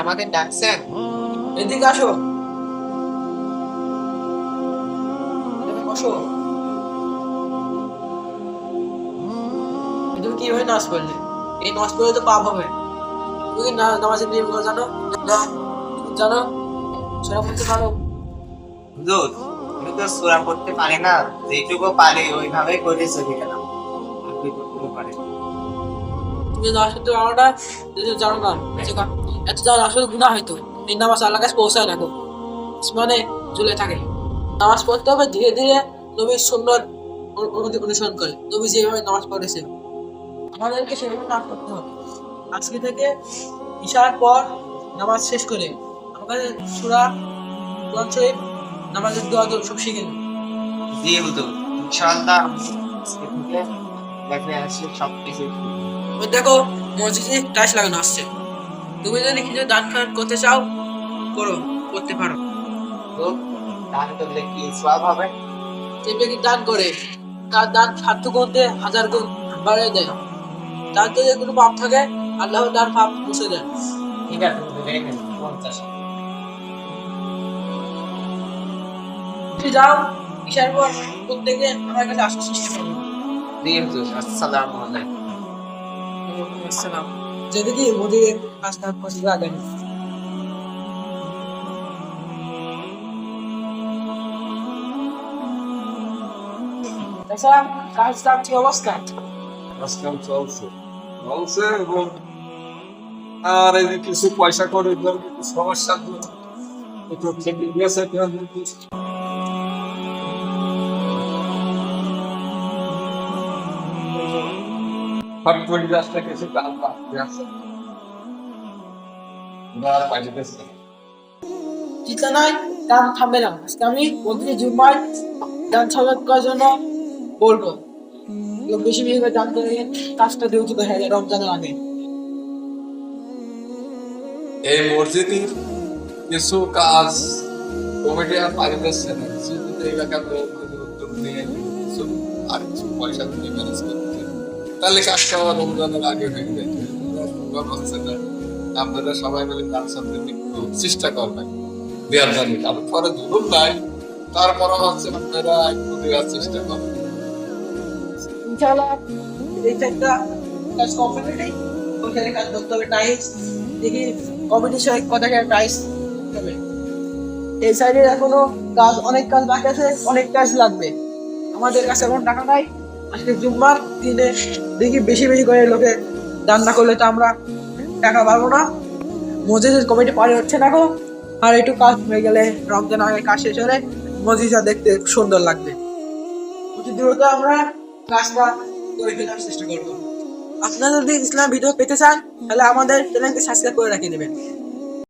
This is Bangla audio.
আমাদের ডাকছেন? এদিকে আসো, এদিকে বসো। তুমি কিভাবে নামাজ পড়লে? এই নামাজ পড়লে তো পাপ হবে। তুমি কি নামাজের নিয়মগুলো জানো? না, জানো? সেটা বলতে পারো? হুজুর, আমি তো সূরা পড়তে পারি না, যেটুকু পারি ওইভাবে করে চলে গেলাম। আর দুইটুকু পারি না। তুমি নামাজ পড়তে পারো না, তুমি জানো না? এত জানো আসলে গুনাহ হয়তো। এই নামাজ আল্লাহর কাছে পৌঁছায় না গো, আসমানে ঝুলে থাকে। নামাজ পড়তে হবে ধীরে ধীরে, নবীর সুন্নাত অনুসরণ করে। নবী যেভাবে নামাজ পড়েছে আমাদেরকে সেভাবে নামাজ পড়তে হবে। আজকে থেকে ঈশার পর নামাজ শেষ করে আমাদের সূরা কোরআন শরীফ, নামাজের দোয়া সব শিখে নিই। জি হুজুর, ইনশাআল্লাহ আজকে থেকে দেখে আসি সবকিছু। ওই দেখো, মসজিদে টাইলস লাগানো আসছে। তুমি যদি কিছু দান খয়রাত করতে চাও, করো, করতে পারো। হুজুর, দান করলে কি সওয়াব হবে? যে ব্যক্তি দান করে তার দান ৭০ গুণতে ১০০০ গুণ বাড়িয়ে দেয়। তার যদি কোনো পাপ থাকে আল্লাহ তার পাপ মুছে দেন। ঠিক আছে হুজুর, এই নেন 50। তুমি যাও, ঈশার পর প্রত্যেকে আমার কাছে আসার চেষ্টা করো। জি হুজুর, আসসালামু আলাইকুম। আসসালাম। যদি কি মদিনের কাজটা করতে লাগেন। আচ্ছা, কাজটার কি অবস্থা? আজকাল চলছে চলছে এবং আর এই যে কিছু পয়সা করে কিছু সমস্যা একটু থেকে গেছে হট করে রাস্তা কিছু কাল পাচ্ছে আছে আর পাইতেছে চিন্তা নাই, কাম থামবে না। আজকে আমি প্রতি জুম্মায় দান সালাত করার জন্য বলবো। লোক বেশি বেশি করে দান করে কাজটা দিয়ে উচিত হয়ে যায় রমজানের আগে। এই মসজিদে কিছু কাজ কমিটি আর পাইতেছে না শুধু এলাকার লোক উদ্যোগ নিয়ে কিছু আর কিছু পয়সা দিয়ে ম্যানেজ করতে তাহলে কাজটা রমজানের আগে হয়ে যায় সম্ভব হচ্ছে না। আপনারা সবাই মিলে কাজ সামনে একটু চেষ্টা করবেন দেওয়ার জন্য তারপরে ধরুন নাই তারপরে হচ্ছে আপনারা একটু দেওয়ার চেষ্টা করবেন। ইনশাআল্লাহ এই চারটা কাজ কমপ্লিট নেই, ওখানে কাজ করতে হবে। টাইলস দেখি কমিটির সঙ্গে কথা টাইলস হবে। এই সাইডে এখনো কাজ, অনেক কাজ বাকি আছে, অনেক কাজ লাগবে। আমাদের কাছে এখন টাকা নাই। আজকে জুম্মার দিনে দেখি বেশি বেশি করে লোকে দান না করলে তো আমরা টাকা পাবো না। মসজিদের কমিটি পারে হচ্ছে না গো। আর একটু কাজ হয়ে গেলে রমজান আগে কাজ শেষ হলে মসজিদটা দেখতে সুন্দর লাগবে। অতি দ্রুত আমরা কাজটা করে ফেলার চেষ্টা করবো। আপনারা যদি ইসলাম ভিডিও পেতে চান তাহলে আমাদের চ্যানেলকে সাবস্ক্রাইব করে রাখিয়ে দেবেন।